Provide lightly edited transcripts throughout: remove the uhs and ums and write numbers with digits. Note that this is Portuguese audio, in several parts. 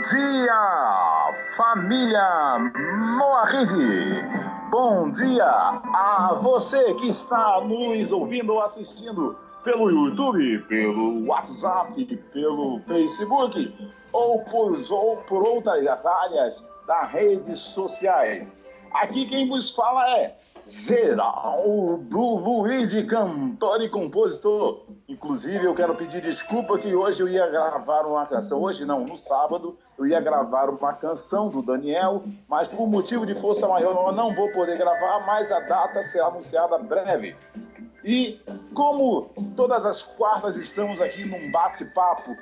dia, família Moarride. Bom dia a você que está nos ouvindo ou assistindo pelo YouTube, pelo WhatsApp, pelo Facebook ou por outras áreas das redes sociais. Aqui quem vos fala é Geraldo Luiz, cantor e compositor. Inclusive, eu quero pedir desculpa que hoje eu ia gravar uma canção. Hoje não, no sábado, eu ia gravar uma canção do Daniel, mas por motivo de força maior eu não vou poder gravar, mas a data será anunciada breve. E como todas as quartas estamos aqui num bate-papo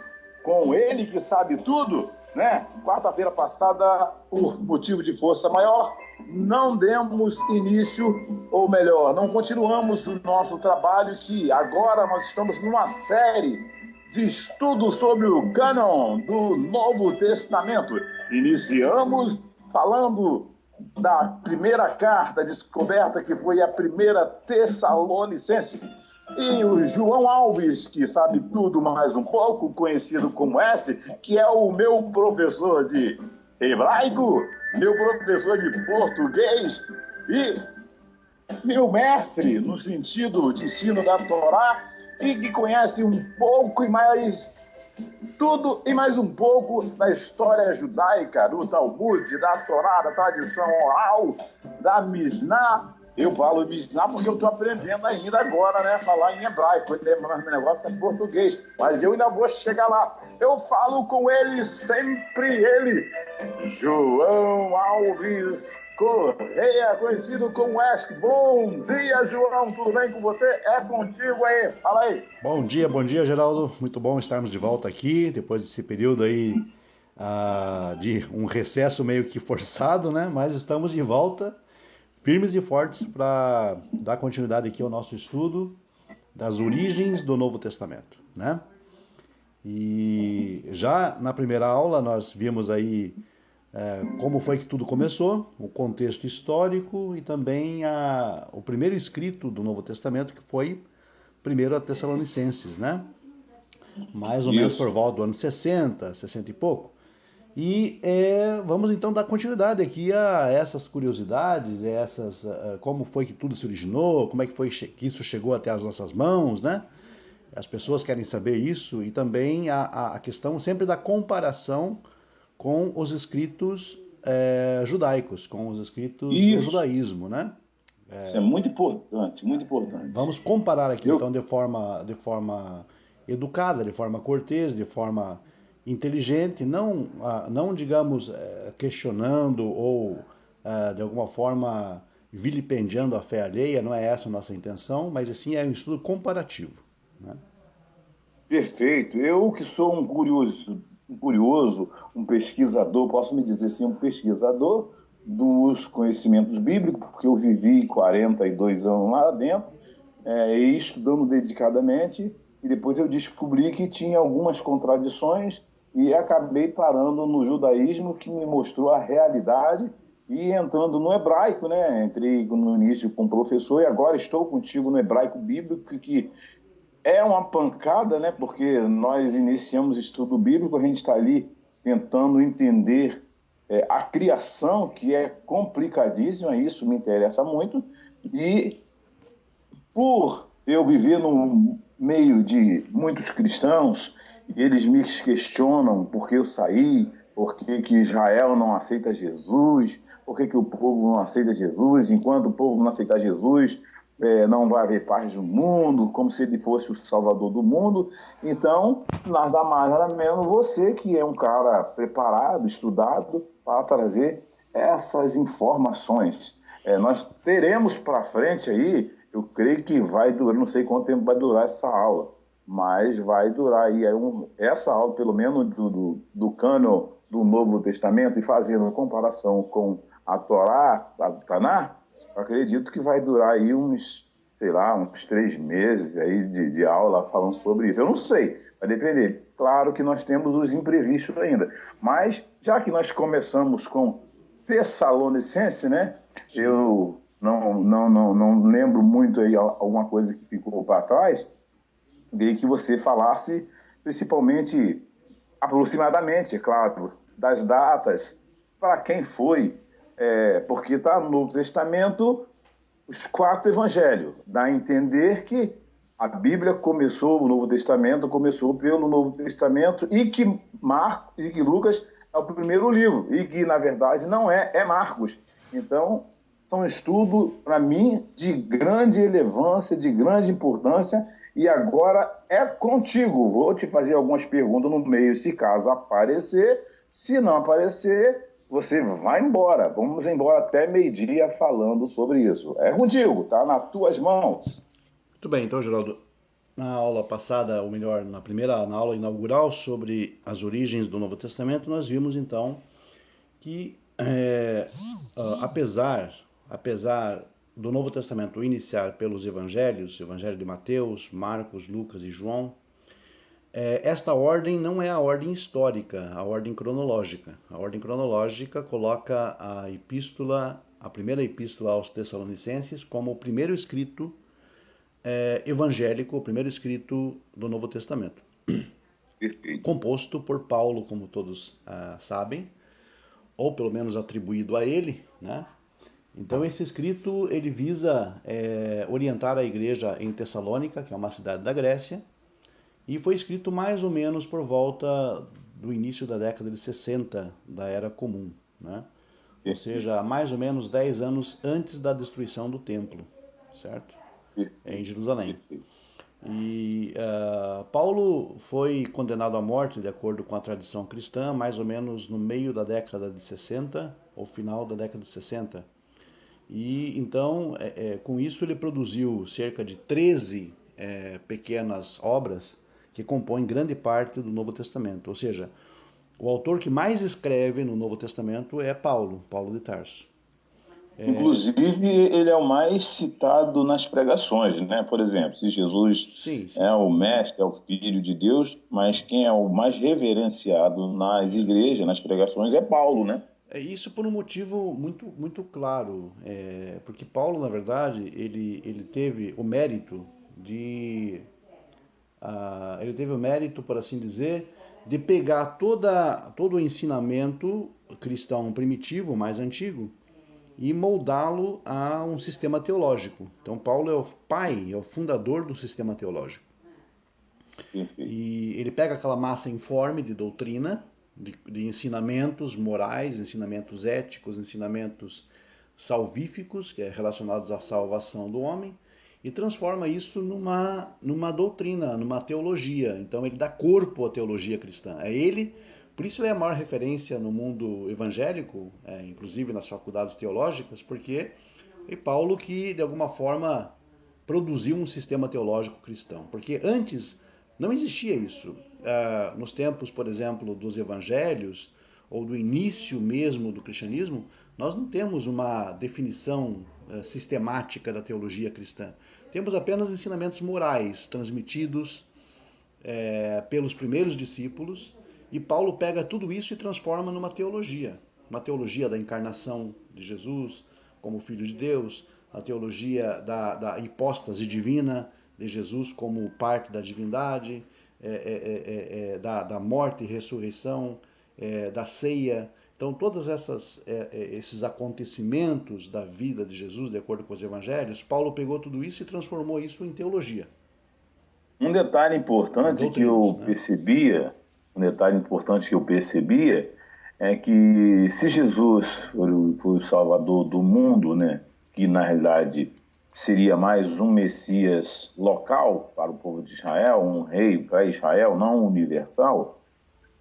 com ele que sabe tudo, né? Quarta-feira passada, por motivo de força maior, não demos início, ou melhor, não continuamos o nosso trabalho, que agora nós estamos numa série de estudos sobre o cânon do Novo Testamento. Iniciamos falando da primeira carta descoberta, que foi a primeira Tessalonicense. E o João Alves, que sabe tudo mais um pouco, conhecido como S, que é o meu professor de hebraico, meu professor de português e meu mestre no sentido de ensino da Torá, e que conhece um pouco e mais tudo e mais um pouco da história judaica, do Talmud, da Torá, da tradição oral, da Mishnah. Eu falo Mishnah porque eu estou aprendendo ainda agora, né? Falar em hebraico. Meu negócio é português, mas eu ainda vou chegar lá. Eu falo com ele, sempre ele, João Alves Correia, conhecido como Ask. Bom dia, João, tudo bem com você? É contigo aí, fala aí. Bom dia, Geraldo. Muito bom estarmos de volta aqui, depois desse período aí de um recesso meio que forçado, né? Mas estamos de volta, firmes e fortes, para dar continuidade aqui ao nosso estudo das origens do Novo Testamento, né? E já na primeira aula nós vimos aí como foi que tudo começou, o contexto histórico e também o primeiro escrito do Novo Testamento, que foi primeiro a Tessalonicenses, né? Mais ou menos por Isso. volta do ano 60, 60 e pouco. E vamos então dar continuidade aqui a essas curiosidades, como foi que tudo se originou, como é que foi que isso chegou até as nossas mãos, né? As pessoas querem saber isso, e também a questão sempre da comparação com os escritos judaicos, com os escritos do Isso. judaísmo, né? Isso é muito importante, muito importante. Vamos comparar aqui então Eu, de forma educada, de forma cortês, de forma inteligente, não digamos questionando ou de alguma forma vilipendiando a fé alheia, não é essa a nossa intenção, mas assim é um estudo comparativo, né? Perfeito. Eu que sou um curioso, um pesquisador, posso me dizer assim, um pesquisador dos conhecimentos bíblicos, porque eu vivi 42 anos lá dentro, e estudando dedicadamente, e depois eu descobri que tinha algumas contradições e acabei parando no judaísmo, que me mostrou a realidade, e entrando no hebraico, né? Entrei no início com o professor e agora estou contigo no hebraico bíblico, que é uma pancada, né? Porque nós iniciamos estudo bíblico, a gente está ali tentando entender a criação, que é complicadíssima, isso me interessa muito, e por eu viver num meio de muitos cristãos, eles me questionam por que eu saí, por que que Israel não aceita Jesus, por que que o povo não aceita Jesus, enquanto o povo não aceitar Jesus, não vai haver paz no mundo, como se ele fosse o salvador do mundo. Então, nada mais, nada menos, você que é um cara preparado, estudado, para trazer essas informações. Nós teremos para frente aí, eu creio que vai durar, não sei quanto tempo vai durar essa aula, mas vai durar aí essa aula, pelo menos do cânon do Novo Testamento, e fazendo comparação com a Torá, a Taná, eu acredito que vai durar aí uns, sei lá, uns 3 meses aí de aula falando sobre isso. Eu não sei, vai depender. Claro que nós temos os imprevistos ainda, mas já que nós começamos com Tessalonicense, né? Sim. Eu não lembro muito aí alguma coisa que ficou para trás. Queria que você falasse, principalmente, aproximadamente, é claro, das datas, para quem foi, porque está no Novo Testamento os 4 evangelhos. Dá a entender que a Bíblia começou, o Novo Testamento começou pelo Novo Testamento e que Marcos e que Lucas é o primeiro livro e que, na verdade, não é Marcos. Então, são um estudo, para mim, de grande relevância, de grande importância, e agora é contigo. Vou te fazer algumas perguntas no meio, se caso aparecer. Se não aparecer, você vai embora. Vamos embora até meio-dia falando sobre isso. É contigo, tá nas tuas mãos. Muito bem, então, Geraldo, na aula passada, ou melhor, na aula inaugural sobre as origens do Novo Testamento, nós vimos então que apesar do Novo Testamento iniciar pelos evangelhos, Evangelho de Mateus, Marcos, Lucas e João, esta ordem não é a ordem histórica, a ordem cronológica. A ordem cronológica coloca a primeira epístola aos Tessalonicenses como o primeiro escrito evangélico, o primeiro escrito do Novo Testamento. Perfeito. Composto por Paulo, como todos sabem, ou pelo menos atribuído a ele, né? Então esse escrito ele visa orientar a igreja em Tessalônica, que é uma cidade da Grécia, e foi escrito mais ou menos por volta do início da década de 60 da Era Comum, né? Ou seja, mais ou menos 10 anos antes da destruição do templo, certo? Em Jerusalém. E Paulo foi condenado à morte, de acordo com a tradição cristã, mais ou menos no meio da década de 60, ou final da década de 60. E então, com isso, ele produziu cerca de 13 pequenas obras que compõem grande parte do Novo Testamento. Ou seja, o autor que mais escreve no Novo Testamento é Paulo de Tarso. Inclusive, ele é o mais citado nas pregações, né? Por exemplo, se Jesus Sim, é sim. o mestre, é o filho de Deus, mas quem é o mais reverenciado nas igrejas, nas pregações, é Paulo, né? Isso por um motivo muito, muito claro, porque Paulo, na verdade, ele teve o mérito ele teve o mérito, por assim dizer, de pegar todo o ensinamento cristão primitivo, mais antigo, e moldá-lo a um sistema teológico. Então, Paulo é o pai, é o fundador do sistema teológico. Perfeito. E ele pega aquela massa informe de doutrina, de ensinamentos morais, ensinamentos éticos, ensinamentos salvíficos, que é relacionados à salvação do homem, e transforma isso numa doutrina, numa teologia. Então ele dá corpo à teologia cristã. Por isso ele é a maior referência no mundo evangélico, inclusive nas faculdades teológicas, porque é Paulo que, de alguma forma, produziu um sistema teológico cristão. Porque antes não existia isso. Nos tempos, por exemplo, dos evangelhos, ou do início mesmo do cristianismo, nós não temos uma definição sistemática da teologia cristã. Temos apenas ensinamentos morais transmitidos pelos primeiros discípulos, e Paulo pega tudo isso e transforma numa teologia. Uma teologia da encarnação de Jesus como Filho de Deus, a teologia da hipóstase divina de Jesus como parte da divindade, da morte e ressurreição, da ceia. Então, todos esses acontecimentos da vida de Jesus, de acordo com os evangelhos, Paulo pegou tudo isso e transformou isso em teologia. Um detalhe importante que Doutrinas, eu né? percebia, é que se Jesus foi o Salvador do mundo, né, que na realidade seria mais um Messias local para o povo de Israel, um rei para Israel, não universal,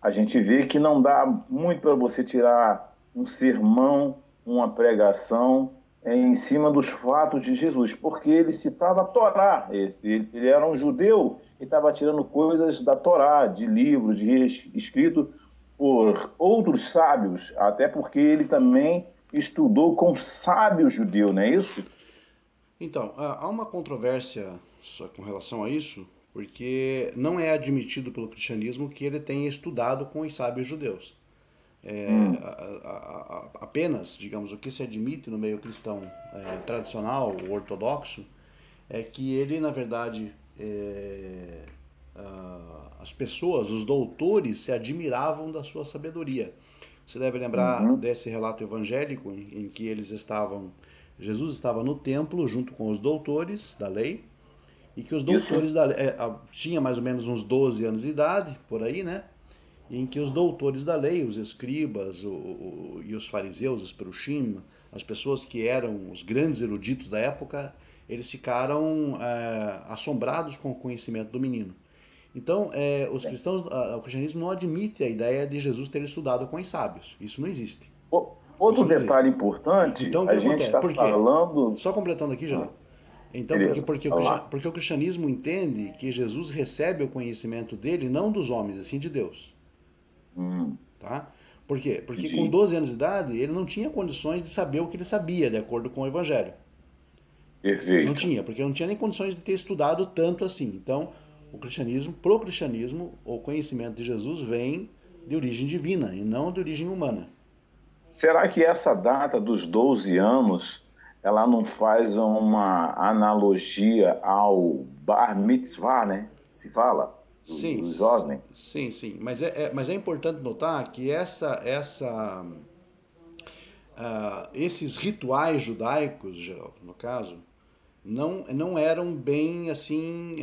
a gente vê que não dá muito para você tirar um sermão, uma pregação em cima dos fatos de Jesus, porque ele citava a Torá. Ele era um judeu e estava tirando coisas da Torá, de livros, escrito por outros sábios, até porque ele também estudou com sábios judeus, não é isso? Então, há uma controvérsia com relação a isso, porque não é admitido pelo cristianismo que ele tenha estudado com os sábios judeus. Hum, Apenas, digamos, o que se admite no meio cristão tradicional, ortodoxo, é que ele, na verdade, as pessoas, os doutores, se admiravam da sua sabedoria. Você deve lembrar Uhum. desse relato evangélico em que Jesus estava no templo junto com os doutores da lei, e que os Isso. doutores da lei, tinha mais ou menos uns 12 anos de idade, por aí, né? Em que os doutores da lei, os escribas e os fariseus, os perushim, as pessoas que eram os grandes eruditos da época, eles ficaram assombrados com o conhecimento do menino. Então, os cristãos, o cristianismo não admite a ideia de Jesus ter estudado com os sábios. Isso não existe. Isso Outro não existe. detalhe importante, Então, o que a gente acontece? está Por quê? falando. Só completando aqui, Ah, geral. Então, beleza, vamos lá. porque o cristianismo entende que Jesus recebe o conhecimento dele não dos homens, assim de Deus. Hum, Tá? Por quê? Porque com entendi. 12 anos de idade, ele não tinha condições de saber o que ele sabia, de acordo com o Evangelho. Não Perfeito. tinha, porque não tinha nem condições de ter estudado tanto assim. Então, pro cristianismo, o conhecimento de Jesus vem de origem divina e não de origem humana. Será que essa data dos 12 anos, ela não faz uma analogia ao Bar Mitzvah, né? Se fala, Sim, do jovem. sim, sim. Mas é importante notar que esses rituais judaicos, Geraldo, no caso, não eram bem assim.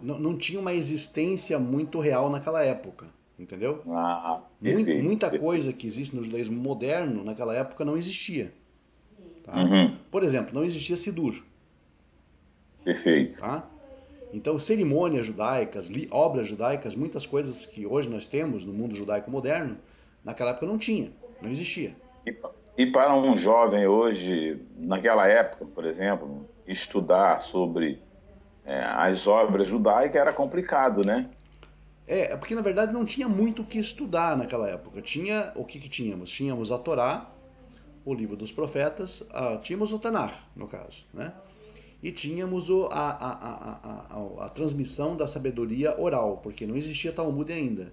Não tinha uma existência muito real naquela época, entendeu? Ah, perfeito, Muita perfeito. coisa que existe no judaísmo moderno naquela época não existia, tá? Uhum, Por exemplo, não existia Sidur, perfeito. tá? Então, cerimônias judaicas, obras judaicas, muitas coisas que hoje nós temos no mundo judaico moderno, naquela época não tinha, não existia. E, e para um jovem hoje, naquela época, por exemplo, estudar sobre as obras judaicas era complicado, né? Porque na verdade não tinha muito o que estudar naquela época. Tinha o que tínhamos? Tínhamos a Torá, o livro dos profetas, tínhamos o Tanar, no caso, né? E tínhamos a transmissão da sabedoria oral, porque não existia Talmud ainda,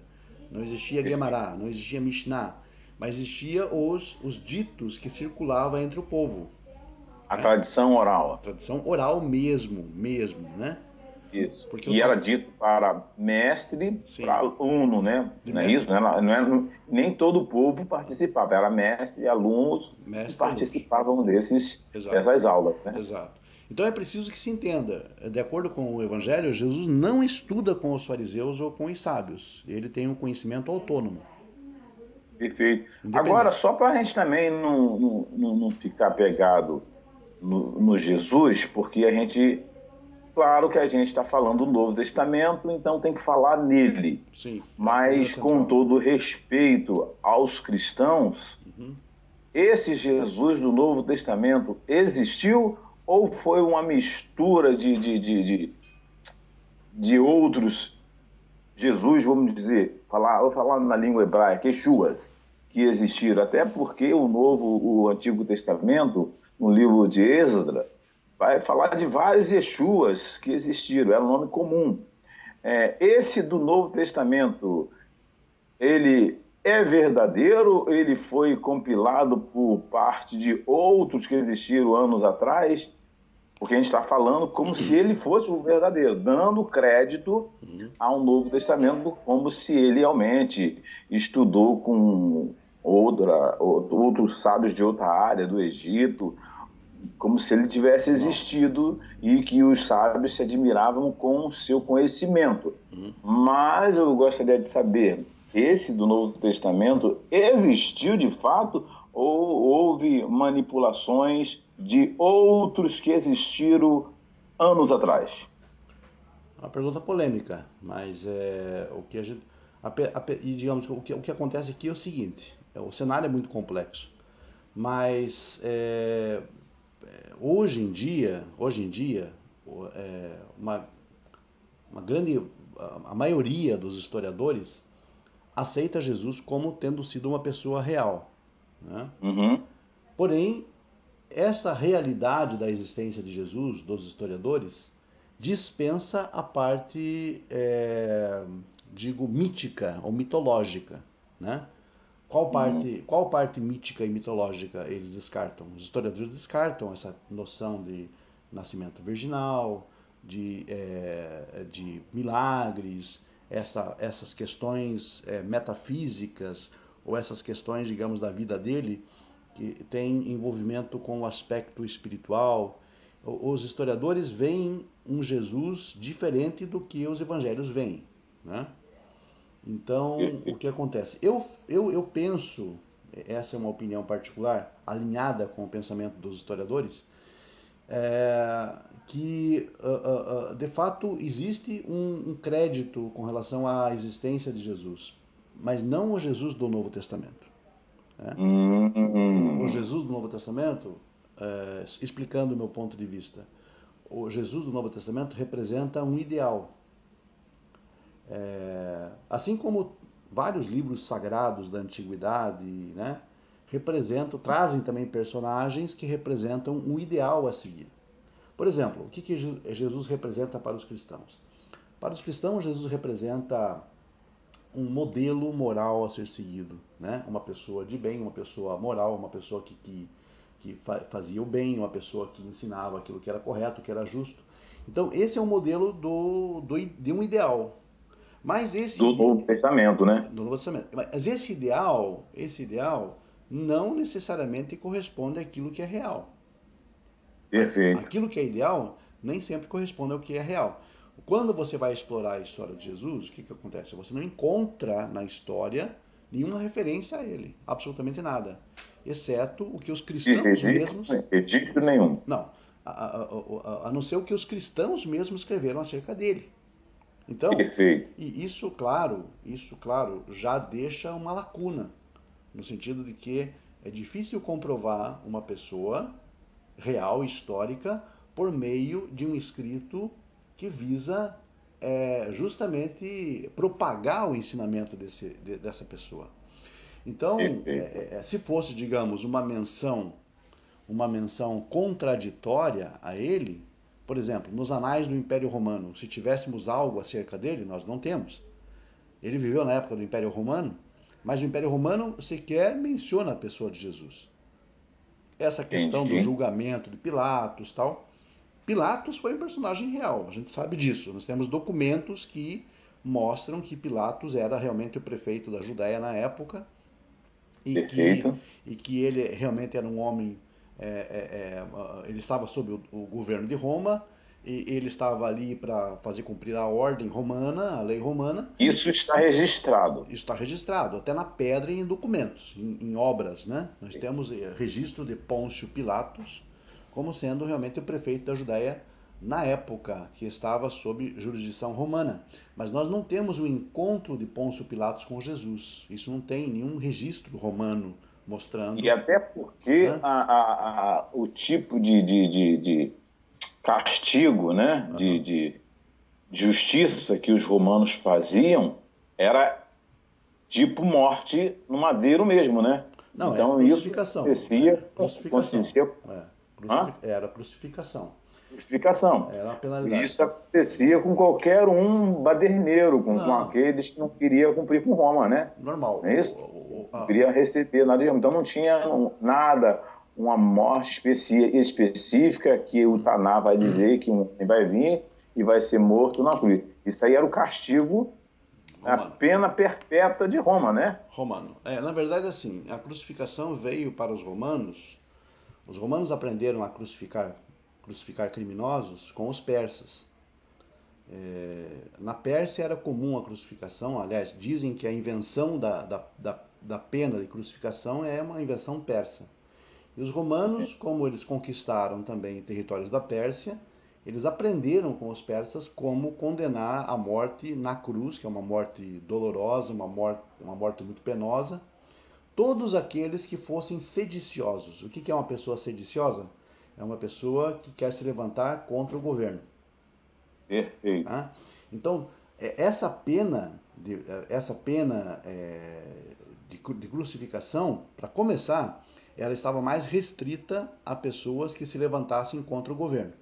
não existia Perfeito. Gemara, não existia Mishnah, mas existia os ditos que circulavam entre o povo, A né? tradição A oral. tradição oral mesmo, né? Isso. Porque E era dito para mestre, para sim, aluno, né? de Não é isso? mestre, Nem todo o povo participava, era mestre e alunos que mestre e alunos, participavam exato. dessas aulas, né? Exato. Então é preciso que se entenda, de acordo com o Evangelho, Jesus não estuda com os fariseus ou com os sábios. Ele tem um conhecimento autônomo, Perfeito. Agora, independente. só para a gente também não ficar pegado no Jesus, porque a gente, claro que a gente está falando do Novo Testamento, então tem que falar nele. Sim, é a figura Mas com central. todo respeito aos cristãos, Uhum. esse Jesus do Novo Testamento existiu ou foi uma mistura de outros Jesus, vamos dizer, vou falar na língua hebraica, Yeshuas, que existiram? Até porque o Antigo Testamento, no livro de Êxodo, vai falar de vários Yeshuas que existiram, era um nome comum. Esse do Novo Testamento, ele é verdadeiro? Ele foi compilado por parte de outros que existiram anos atrás? Porque a gente está falando como se ele fosse o verdadeiro, dando crédito Uhum. ao Novo Testamento, como se ele realmente estudou com outros sábios de outra área do Egito, como se ele tivesse Não. existido e que os sábios se admiravam com o seu conhecimento. Uhum. Mas eu gostaria de saber, esse do Novo Testamento existiu de fato ou houve manipulações de outros que existiram anos atrás? Uma pergunta polêmica, mas o que a gente. E digamos que o que acontece aqui é o seguinte: o cenário é muito complexo, mas hoje em dia, uma, uma grande, a maioria dos historiadores aceita Jesus como tendo sido uma pessoa real, né? Uhum, Porém, essa realidade da existência de Jesus, dos historiadores, dispensa a parte, digo, mítica ou mitológica, né? uhum. Qual parte mítica e mitológica eles descartam? Os historiadores descartam essa noção de nascimento virginal, de milagres, essas questões metafísicas, ou essas questões, digamos, da vida dele, que tem envolvimento com o aspecto espiritual. Os historiadores veem um Jesus diferente do que os evangelhos veem, né? Então, o que acontece? Eu penso, essa é uma opinião particular, alinhada com o pensamento dos historiadores, que de fato existe um crédito com relação à existência de Jesus, mas não o Jesus do Novo Testamento, né? O Jesus do Novo Testamento, explicando o meu ponto de vista, o Jesus do Novo Testamento representa um ideal. Assim como vários livros sagrados da antiguidade, né, trazem também personagens que representam um ideal a seguir. Por exemplo, o que Jesus representa para os cristãos? Para os cristãos, Jesus representa um modelo moral a ser seguido, né? Uma pessoa de bem, uma pessoa moral, uma pessoa que fazia o bem, uma pessoa que ensinava aquilo que era correto, que era justo. Então, esse é um modelo de um ideal. Mas Do Novo Testamento, né? Do Novo Testamento. Mas esse ideal não necessariamente corresponde àquilo que é real. Perfeito. Aquilo que é ideal nem sempre corresponde ao que é real. Quando você vai explorar a história de Jesus, o que acontece? Você não encontra na história nenhuma referência a ele, absolutamente nada, exceto o que os cristãos mesmos... Registro nenhum. Não, a não ser o que os cristãos mesmos escreveram acerca dele. Então, perfeito. E isso, claro, já deixa uma lacuna, no sentido de que é difícil comprovar uma pessoa real, histórica, por meio de um escrito que visa justamente propagar o ensinamento dessa pessoa. Então, se fosse, digamos, uma menção contraditória a ele, por exemplo, nos anais do Império Romano, se tivéssemos algo acerca dele, nós não temos. Ele viveu na época do Império Romano, mas o Império Romano sequer menciona a pessoa de Jesus. Essa questão do julgamento de Pilatos, tal. Pilatos foi um personagem real, a gente sabe disso. Nós temos documentos que mostram que Pilatos era realmente o prefeito da Judéia na época e que ele realmente era um homem, ele estava sob o governo de Roma, e ele estava ali para fazer cumprir a ordem romana, a lei romana. Isso está registrado. Isso está registrado, até na pedra e em documentos, em obras, né? Nós temos registro de Pôncio Pilatos como sendo realmente o prefeito da Judéia na época que estava sob jurisdição romana. Mas nós não temos o encontro de Pôncio Pilatos com Jesus. Isso não tem nenhum registro romano mostrando. E até porque o tipo de castigo, né, de justiça que os romanos faziam era tipo morte no madeiro mesmo, né? Não, então crucificação. Crucificação. Era crucificação. Crucificação. Era uma penalidade. Isso acontecia com qualquer um baderneiro, com aqueles que não queriam cumprir com Roma, né? Normal. Não é isso? Não queria receber nada de Roma. Então não tinha nada, uma morte específica que o Taná vai dizer que um vai vir e vai ser morto na cruz. Isso aí era o castigo, a pena perpétua de Roma, né? Romano. Na verdade, assim, a crucificação veio para os romanos. Os romanos aprenderam a crucificar criminosos com os persas. Na Pérsia era comum a crucificação, aliás, dizem que a invenção da pena de crucificação é uma invenção persa. E os romanos, como eles conquistaram também territórios da Pérsia, eles aprenderam com os persas como condenar a morte na cruz, que é uma morte dolorosa, uma morte muito penosa, todos aqueles que fossem sediciosos. O que é uma pessoa sediciosa? É uma pessoa que quer se levantar contra o governo. Perfeito. Então, essa pena de crucificação, para começar, ela estava mais restrita a pessoas que se levantassem contra o governo.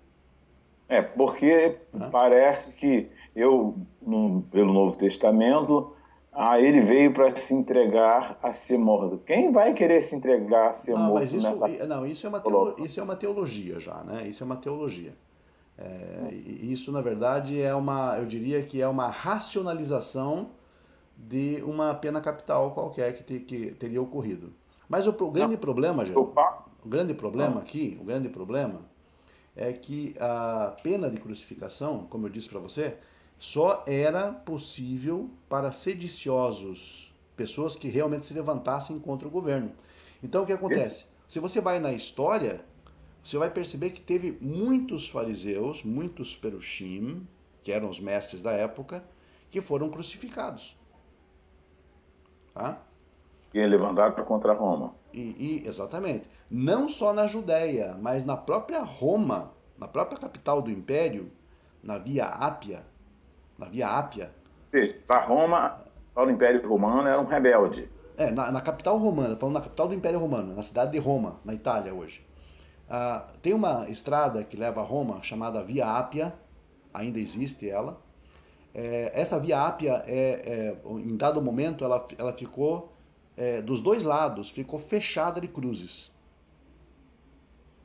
Porque parece que pelo Novo Testamento, ele veio para se entregar a ser morto. Quem vai querer se entregar a ser morto nessa... Não, isso é uma teologia já, né? Isso é uma teologia. E isso, na verdade, eu diria que é uma racionalização de uma pena capital qualquer que teria ocorrido. Mas o grande Não, problema, eu Geraldo, falo. o grande problema é que a pena de crucificação, como eu disse para você, só era possível para sediciosos, pessoas que realmente se levantassem contra o governo. Então o que acontece? Se você vai na história, você vai perceber que teve muitos fariseus, muitos perushim, que eram os mestres da época, que foram crucificados. Tá? E levantaram contra Roma. Exatamente. Não só na Judéia, mas na própria Roma, na própria capital do Império, na Via Ápia, na Via Ápia, Para Roma, para o Império Romano, era um rebelde. na capital romana, falando na capital do Império Romano, na cidade de Roma, na Itália hoje. Tem uma estrada que leva a Roma chamada Via Ápia, ainda existe ela. Essa Via Ápia, em dado momento, ela ficou, dos dois lados, ficou fechada de cruzes.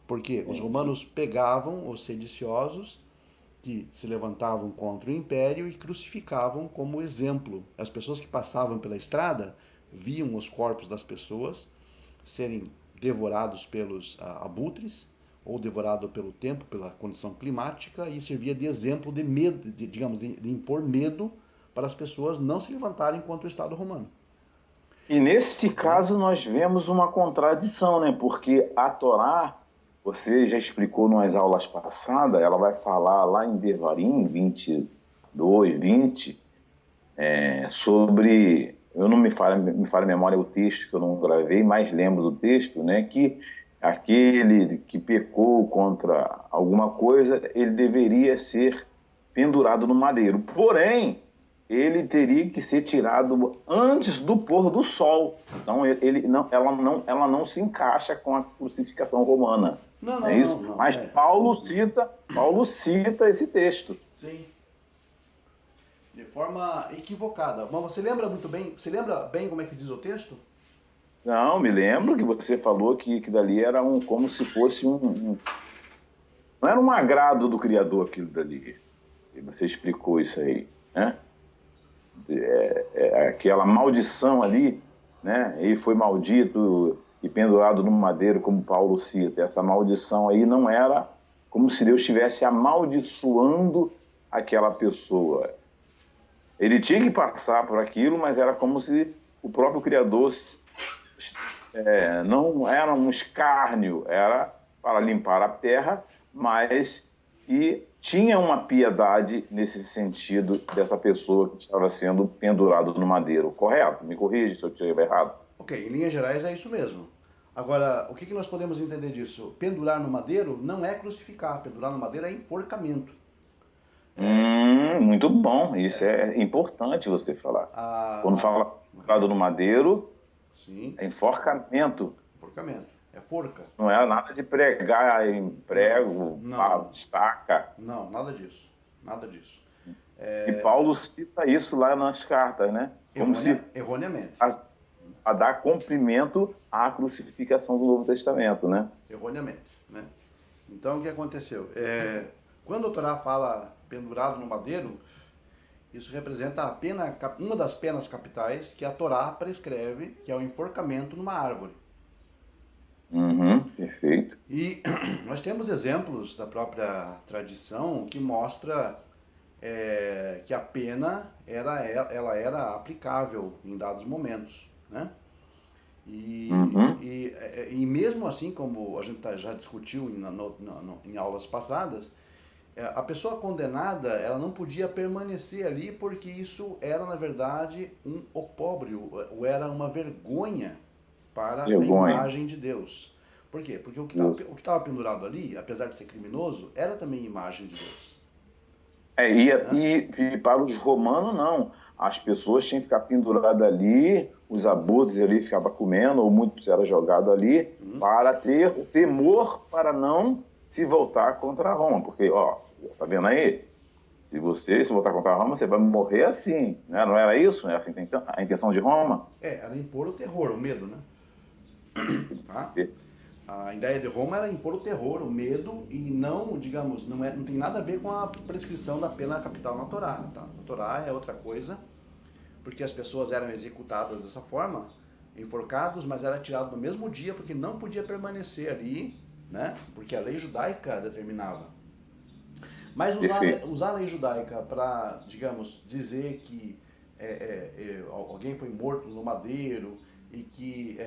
Porque os Entendi. romanos pegavam os sediciosos que se levantavam contra o império e crucificavam como exemplo. As pessoas que passavam pela estrada viam os corpos das pessoas serem devorados pelos abutres ou devorado pelo tempo, pela condição climática, e servia de exemplo de medo, de impor medo para as pessoas não se levantarem contra o Estado romano. E nesse Né? caso nós vemos uma contradição, né? Porque a Torá, você já explicou nas aulas passadas, ela vai falar lá em Devarim 22, 20, sobre, eu não me falha a memória o texto que eu não gravei, mas lembro do texto, né? Que aquele que pecou contra alguma coisa, ele deveria ser pendurado no madeiro. Porém, ele teria que ser tirado antes do pôr do sol. Então, ela não se encaixa com a crucificação romana. Não, Não é não, não, isso? não. Mas Paulo cita esse texto. Sim. De forma equivocada. Mas você lembra bem como é que diz o texto? Não, me lembro que você falou que dali era como se fosse não era um agrado do Criador aquilo dali. E você explicou isso aí, né? Aquela maldição ali, né? Ele foi maldito e pendurado no madeiro, como Paulo cita. Essa maldição aí não era como se Deus estivesse amaldiçoando aquela pessoa. Ele tinha que passar por aquilo, mas era como se o próprio Criador não era um escárnio, era para limpar a terra, mas e tinha uma piedade nesse sentido dessa pessoa que estava sendo pendurado no madeiro, correto? Me corrige se eu estiver errado. Ok, em linhas gerais é isso mesmo. Agora, o que nós podemos entender disso? Pendurar no madeiro não é crucificar, pendurar no madeiro é enforcamento. Muito bom, isso é importante você falar. Quando A, fala pendurado no madeiro, sim, é enforcamento. enforcamento. É forca. Não é nada de pregar em Não, prego, não, estaca. não, nada disso. Nada disso. E Paulo cita isso lá nas cartas, né? Como se Erroneamente. a dar cumprimento à crucificação do Novo Testamento, né? Erroneamente. Né? Então, o que aconteceu? Quando a Torá fala pendurado no madeiro, isso representa uma das penas capitais que a Torá prescreve, que é o enforcamento numa árvore. Uhum, perfeito. E nós temos exemplos da própria tradição que mostra que a pena ela era aplicável em dados momentos, né? Uhum. E mesmo assim, como a gente já discutiu em aulas passadas, a pessoa condenada ela não podia permanecer ali porque isso era, na verdade, um opróbrio, ou era uma vergonha para a Vergonha. imagem de Deus. Por quê? Porque o que Isso. estava pendurado ali, apesar de ser criminoso, era também imagem de Deus. É, e, Né? e para os romanos, não. As pessoas tinham que ficar penduradas ali, os abutres ali ficavam comendo, ou muitos eram jogados ali, para ter o temor para não se voltar contra Roma. Porque, ó, tá vendo aí? Se você se voltar contra Roma, você vai morrer assim. Né? Não era isso? Era assim, a intenção de Roma? Era impor o terror, o medo, né? Tá? A ideia de Roma era impor o terror, o medo, e não, digamos, não tem nada a ver com a prescrição da pena capital na Torá. Tá? A Torá é outra coisa, porque as pessoas eram executadas dessa forma, enforcados, mas era tirado no mesmo dia, porque não podia permanecer ali, né? Porque a lei judaica determinava. Mas Perfeito. usar a lei judaica para, digamos, dizer que alguém foi morto no madeiro e que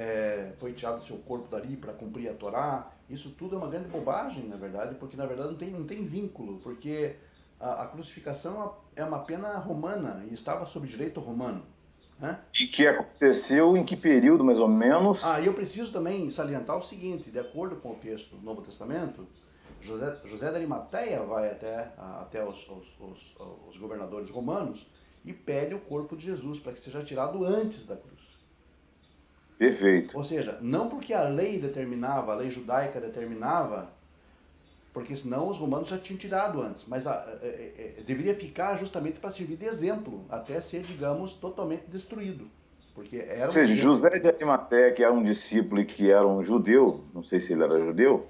foi tirado do seu corpo dali para cumprir a Torá, isso tudo é uma grande bobagem, na verdade, porque na verdade não tem vínculo, porque a crucificação é uma pena romana e estava sob direito romano. Né? E que aconteceu em que período, mais ou menos? E eu preciso também salientar o seguinte, de acordo com o texto do Novo Testamento, José de Arimateia vai até os governadores romanos e pede o corpo de Jesus para que seja tirado antes da cruz. Perfeito. Ou seja, não porque a lei determinava, a lei judaica determinava, porque senão os romanos já tinham tirado antes, mas deveria ficar justamente para servir de exemplo, até ser, digamos, totalmente destruído. Porque era Ou um seja, exemplo. José de Arimateia, que era um discípulo e que era um judeu, não sei se ele era judeu,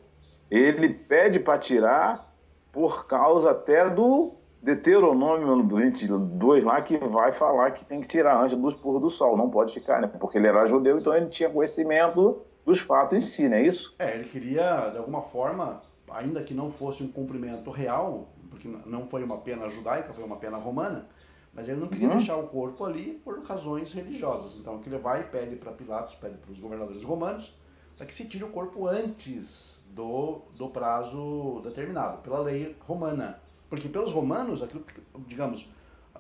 ele pede para tirar por causa até do Deuteronômio 22 lá, que vai falar que tem que tirar antes do pôr do sol, não pode ficar, né? Porque ele era judeu, então ele tinha conhecimento dos fatos em si, não é isso? Ele queria, de alguma forma, ainda que não fosse um cumprimento real, porque não foi uma pena judaica, foi uma pena romana, mas ele não queria Uhum. deixar o corpo ali por razões religiosas. Então, ele vai e pede para Pilatos, pede para os governadores romanos, para que se tire o corpo antes do prazo determinado, pela lei romana. Porque pelos romanos, digamos,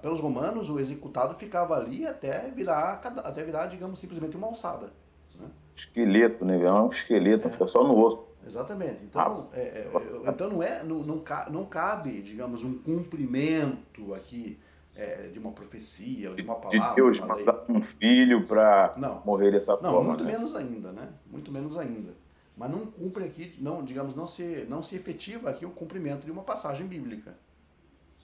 pelos romanos, o executado ficava ali até virar, digamos, simplesmente uma alçada. Né? Esqueleto, né? É um esqueleto, É, fica só no osso. exatamente. Ah, Então não cabe, digamos, um cumprimento aqui de uma profecia, ou de uma de palavra, de Deus uma lei. mandar um filho para Não, morrer dessa não, forma, muito né? menos ainda, né? Muito menos ainda. Mas não cumpre aqui, não, digamos, não se efetiva aqui o cumprimento de uma passagem bíblica.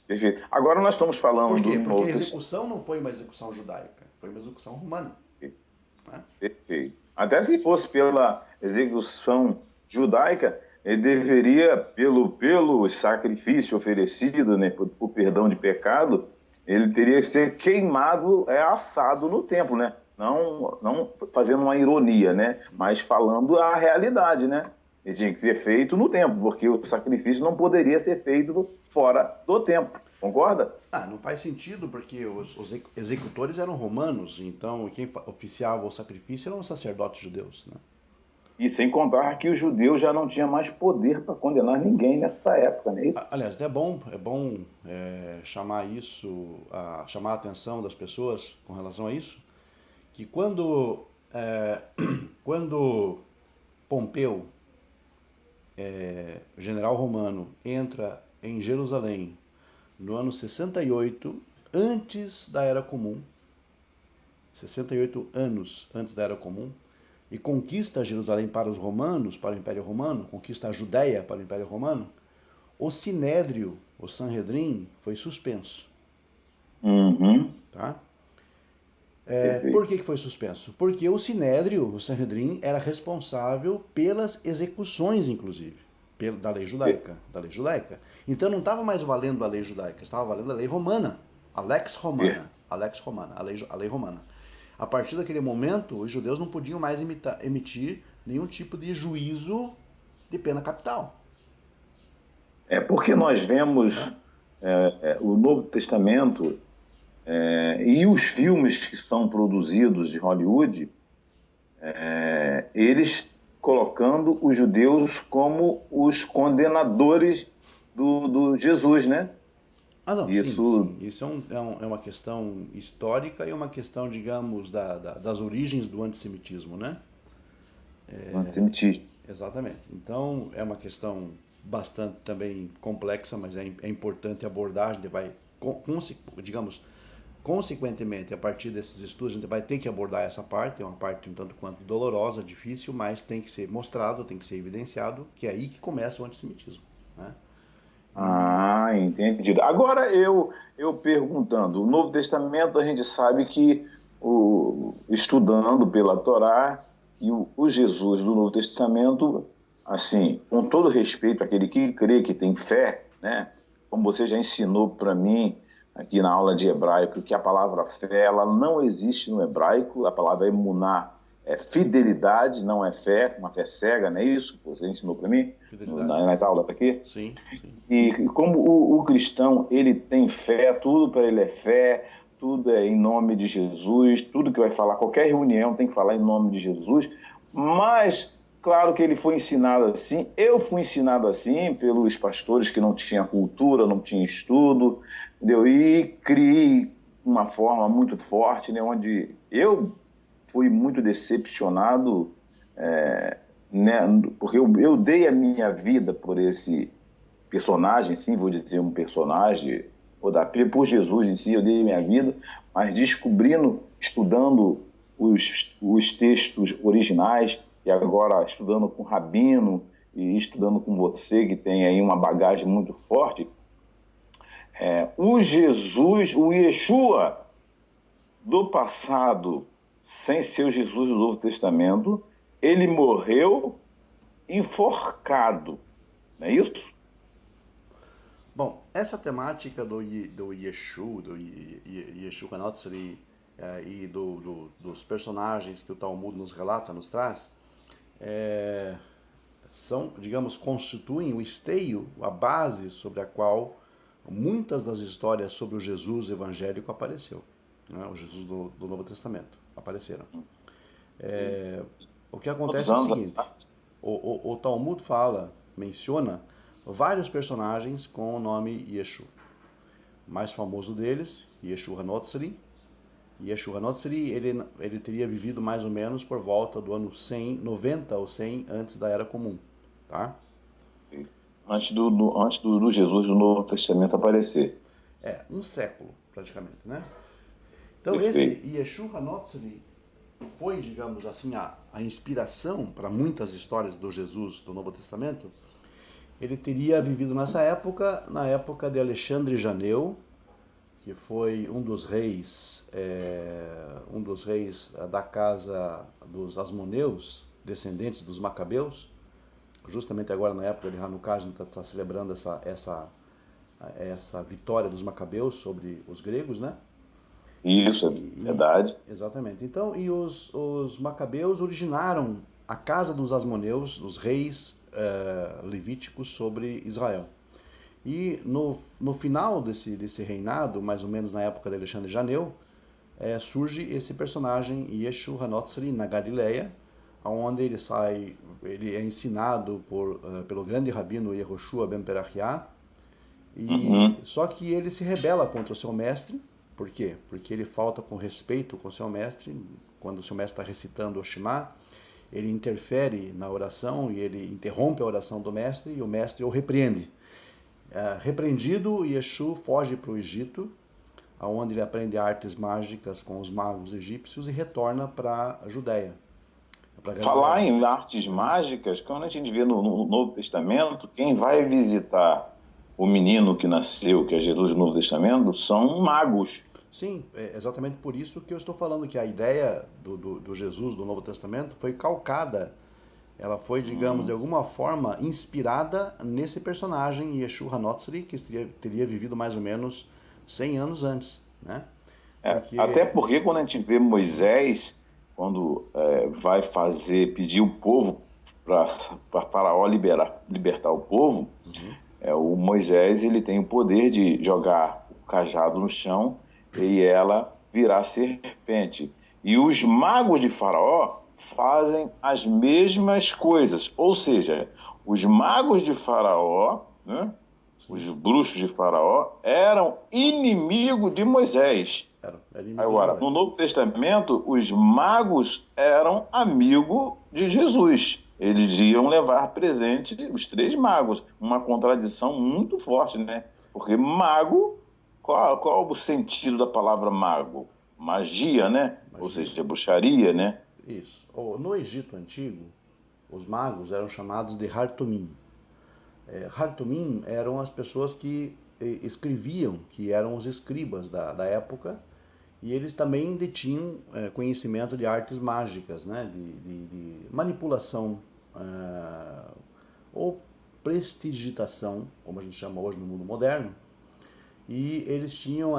Perfeito. Agora nós estamos Por falando do quê? Porque a Novo Testamento. execução não foi uma execução judaica, foi uma execução romana. Né? Perfeito. Até se fosse pela execução judaica, ele deveria, pelo sacrifício oferecido, né, por perdão de pecado, ele teria que ser queimado, assado no templo, né? Não fazendo uma ironia, né? Mas falando a realidade, né? Ele tinha que ser feito no templo, porque o sacrifício não poderia ser feito fora do templo. Concorda? Não faz sentido porque os executores eram romanos, então quem oficiava o sacrifício eram os sacerdotes judeus. Né? E sem contar que o judeu já não tinha mais poder para condenar ninguém nessa época, não é isso? Aliás, é bom chamar a atenção das pessoas com relação a isso, que quando Pompeu, general romano, entra em Jerusalém no ano 68, antes da Era Comum, 68 anos antes da Era Comum, e conquista Jerusalém para os romanos, para o Império Romano, conquista a Judéia para o Império Romano, o Sinédrio, o Sanhedrin, foi suspenso. Uhum, Tá? Por perfeito. que foi suspenso? Porque o Sinédrio, o Sanhedrin, era responsável pelas execuções, inclusive, da lei judaica. Da lei judaica. Então não estava mais valendo a lei judaica, estava valendo a lei romana, a lex romana, a lei romana. A partir daquele momento, os judeus não podiam mais emitir nenhum tipo de juízo de pena capital. É porque nós Né? vemos o Novo Testamento e os filmes que são produzidos de Hollywood, eles colocando os judeus como os condenadores do Jesus, né? Não, sim, Isso, sim. Isso é uma questão histórica e uma questão, digamos, das origens do antissemitismo, né? o antissemitismo. Exatamente. Então, é uma questão bastante também complexa, mas é importante a abordagem, a gente vai, digamos, consequentemente, a partir desses estudos, a gente vai ter que abordar essa parte, é uma parte um tanto quanto dolorosa, difícil, mas tem que ser mostrado, tem que ser evidenciado, que é aí que começa o antissemitismo. Né? E, Ah, entendido. Agora eu perguntando, o Novo Testamento a gente sabe que estudando pela Torá, que o Jesus do Novo Testamento assim, com todo respeito àquele que crê, que tem fé, né? Como você já ensinou para mim aqui na aula de hebraico, que a palavra fé, ela não existe no hebraico, a palavra emuná é fidelidade, não é fé, uma fé cega, não é isso? Você ensinou para mim Fidelidade. nas aulas aqui? Sim, sim. E como o cristão, ele tem fé, tudo para ele é fé, tudo é em nome de Jesus, tudo que vai falar, qualquer reunião tem que falar em nome de Jesus, mas claro que ele foi ensinado assim, eu fui ensinado assim pelos pastores que não tinham cultura, não tinham estudo, entendeu? E criei uma forma muito forte, né, onde eu fui muito decepcionado, né, porque eu dei a minha vida por esse personagem, sim, vou dizer um personagem, por Jesus em si, eu dei minha vida, mas descobrindo, estudando os textos originais, e agora estudando com Rabino, e estudando com você, que tem aí uma bagagem muito forte, o Jesus, o Yeshua do passado, sem ser o Jesus do Novo Testamento, ele morreu enforcado, não é isso? Bom, essa temática do Yeshu, Yeshua Notzri, e dos personagens que o Talmud nos relata, nos traz, são, digamos, constituem o esteio, a base sobre a qual muitas das histórias sobre o Jesus evangélico apareceu, né? O Jesus do Novo Testamento apareceram. O que Quantos acontece é o anos seguinte: o Talmud menciona vários personagens com o nome Yeshu. O mais famoso deles, Yeshua Notzri. Yeshua Notzri, ele teria vivido mais ou menos por volta do ano 100, 90 ou 100 antes da Era Comum, tá? antes do Jesus do Novo Testamento aparecer. Um século, praticamente, né? Então, esse Perfeito. Yeshua Notzri foi, digamos assim, a inspiração para muitas histórias do Jesus do Novo Testamento. Ele teria vivido nessa época, na época de Alexandre Janeu, que foi um dos reis da casa dos Asmoneus, descendentes dos Macabeus. Justamente agora, na época de Hanukkah, a gente está celebrando essa vitória dos Macabeus sobre os gregos, né? Isso é verdade. Exatamente. Então, e os Macabeus originaram a casa dos Asmoneus, dos reis levíticos sobre Israel. E no final desse reinado, mais ou menos na época de Alexandre Janeu, surge esse personagem Yeshua Hanotsri na Galileia, onde ele é ensinado pelo grande rabino Yehoshua ben Perachiah, Uhum. só que ele se rebela contra o seu mestre. Por quê? Porque ele falta com respeito com o seu mestre. Quando o seu mestre está recitando o Shema, ele interfere na oração e ele interrompe a oração do mestre e o mestre o repreende. Repreendido, Yeshu foge para o Egito, onde ele aprende artes mágicas com os magos egípcios e retorna para a Judéia, para Falar Galileia. em artes mágicas, quando a gente vê no Novo Testamento, quem vai visitar o menino que nasceu, que é Jesus do Novo Testamento, são magos. Sim, é exatamente por isso que eu estou falando que a ideia do Jesus do Novo Testamento foi calcada. Ela foi, digamos, de Uhum. alguma forma inspirada nesse personagem, Yeshua Hanotsri, que teria vivido mais ou menos 100 anos antes, né? Até Porque... porque quando a gente vê Moisés, quando vai pedir o povo para Faraó libertar o povo, o Moisés ele tem o poder de jogar o cajado no chão e ela virar serpente. E os magos de Faraó fazem as mesmas coisas, ou seja, os magos de Faraó, né, Sim, os bruxos de Faraó, eram inimigos de Moisés. era inimigo de Agora, no Moisés. Novo Testamento, os magos eram amigos de Jesus. Eles iam levar presente os três magos. Uma contradição muito forte, né? Porque mago, qual o sentido da palavra mago? Magia, né? Ou Magia. seja, bruxaria, né? Isso. No Egito Antigo, os magos eram chamados de Hartumim. Hartumim eram as pessoas que escreviam, que eram os escribas da época, e eles também detinham conhecimento de artes mágicas, né? De manipulação ou prestidigitação, como a gente chama hoje no mundo moderno, e eles tinham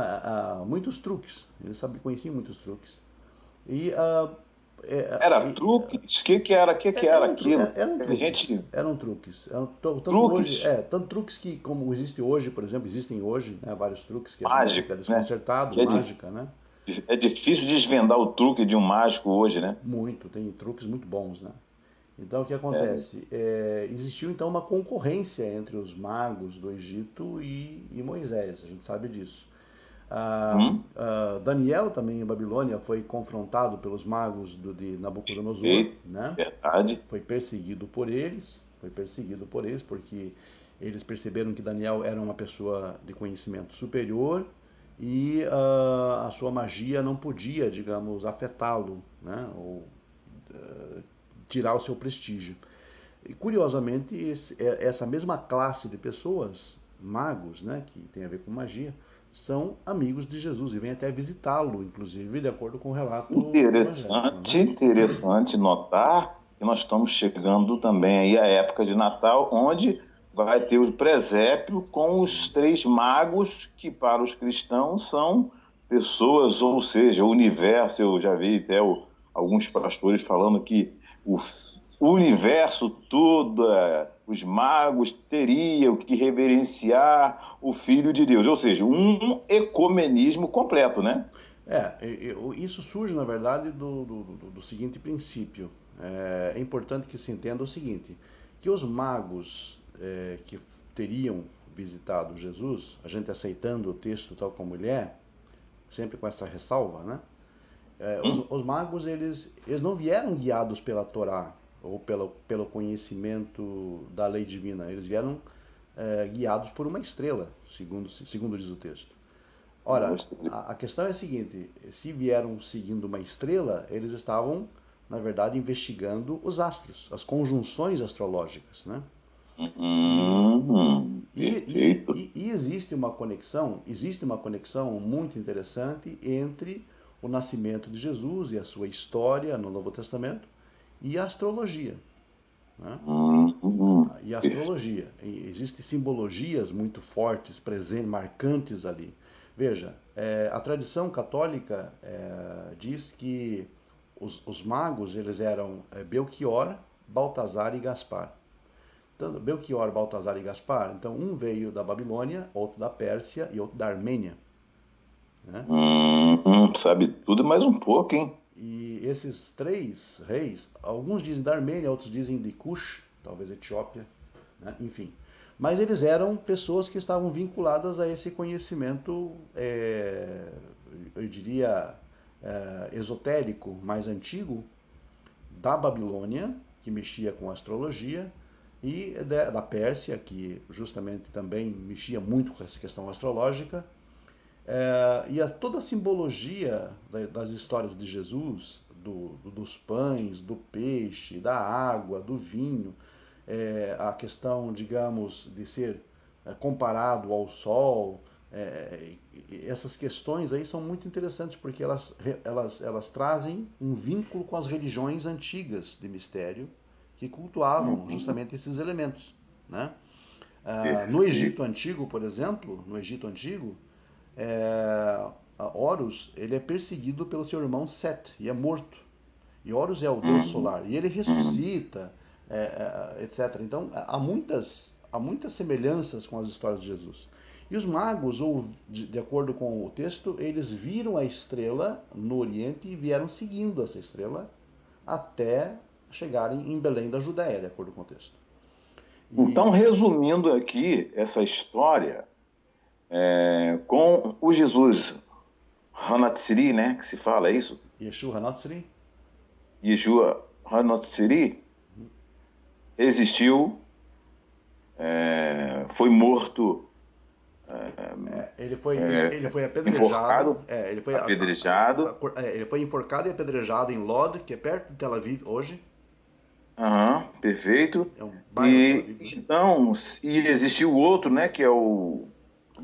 muitos truques, eles conheciam muitos truques. E, Era truques? O que era aquilo? eram A truques, gente, eram truques. Tanto hoje, truques tanto truques que, como existe hoje, por exemplo, existem hoje, né, vários truques que a gente fica mágicos, né? desconcertado, Que mágica, né? é difícil desvendar o truque de um mágico hoje, né? Muito, tem truques muito bons, né? Então, o que É. acontece? Existiu então uma concorrência entre os magos do Egito e Moisés, a gente sabe disso. Hum, Daniel também em Babilônia foi confrontado pelos magos de Nabucodonosor, perfeito, né? verdade. Foi perseguido por eles porque eles perceberam que Daniel era uma pessoa de conhecimento superior e a sua magia não podia, digamos, afetá-lo, né? Ou tirar o seu prestígio. E, curiosamente, essa mesma classe de pessoas, magos, né, que tem a ver com magia, são amigos de Jesus e vêm até visitá-lo, inclusive, de acordo com o relato evangélico, Interessante, né? interessante notar que nós estamos chegando também aí à época de Natal, onde vai ter o presépio com os três magos, que para os cristãos são pessoas, ou seja, o universo. Eu já vi até alguns pastores falando que o universo todo, os magos teriam que reverenciar o Filho de Deus, ou seja, um ecumenismo completo, né? Isso surge, na verdade, do seguinte princípio. É importante que se entenda o seguinte, que os magos que teriam visitado Jesus, a gente aceitando o texto tal como ele é, sempre com essa ressalva, né? Os magos, eles não vieram guiados pela Torá ou pelo conhecimento da lei divina, eles vieram guiados por uma estrela, segundo diz o texto. Ora, a questão é a seguinte: se vieram seguindo uma estrela, eles estavam, na verdade, investigando os astros, as conjunções astrológicas, né? E, Perfeito. e existe uma conexão muito interessante entre o nascimento de Jesus e a sua história no Novo Testamento e a astrologia, né? E a astrologia. Existem simbologias muito fortes, presentes, marcantes ali. Veja, a tradição católica diz que os magos eles eram Belchior, Baltazar e Gaspar. Tanto Belchior, Baltazar e Gaspar, então um veio da Babilônia, outro da Pérsia e outro da Armênia, né? Sabe tudo e mais um pouco, hein? E esses três reis, alguns dizem da Armênia, outros dizem de Cush, talvez Etiópia, né? Enfim. Mas eles eram pessoas que estavam vinculadas a esse conhecimento, eu diria, esotérico mais antigo da Babilônia, que mexia com astrologia, e da Pérsia, que justamente também mexia muito com essa questão astrológica, toda a simbologia das histórias de Jesus, dos pães, do peixe, da água, do vinho, a questão, digamos, de ser comparado ao sol, essas questões aí são muito interessantes porque elas trazem um vínculo com as religiões antigas de mistério que cultuavam Uhum, justamente esses elementos, né? No Egito perfeito. Antigo, por exemplo, no Egito Antigo, é, Horus ele é perseguido pelo seu irmão Set e é morto. E Horus é o deus Uhum, solar e ele uhum. ressuscita, etc. Então há muitas semelhanças com as histórias de Jesus. E os magos, ou de acordo com o texto, eles viram a estrela no Oriente e vieram seguindo essa estrela até chegarem em Belém da Judéia, de acordo com o texto. Então, E resumindo aqui essa história, com o Jesus Hanatsiri, né, que se fala, é isso? Yeshua Hanotsri, Yeshua Hanatsiri existiu, foi morto, ele foi apedrejado, enforcado, apedrejado. ele foi enforcado e apedrejado em Lod, que é perto de Tel Aviv hoje. Aham, perfeito. É um bairro de Tel E Aviv, né? então, e existiu o outro, né, que é o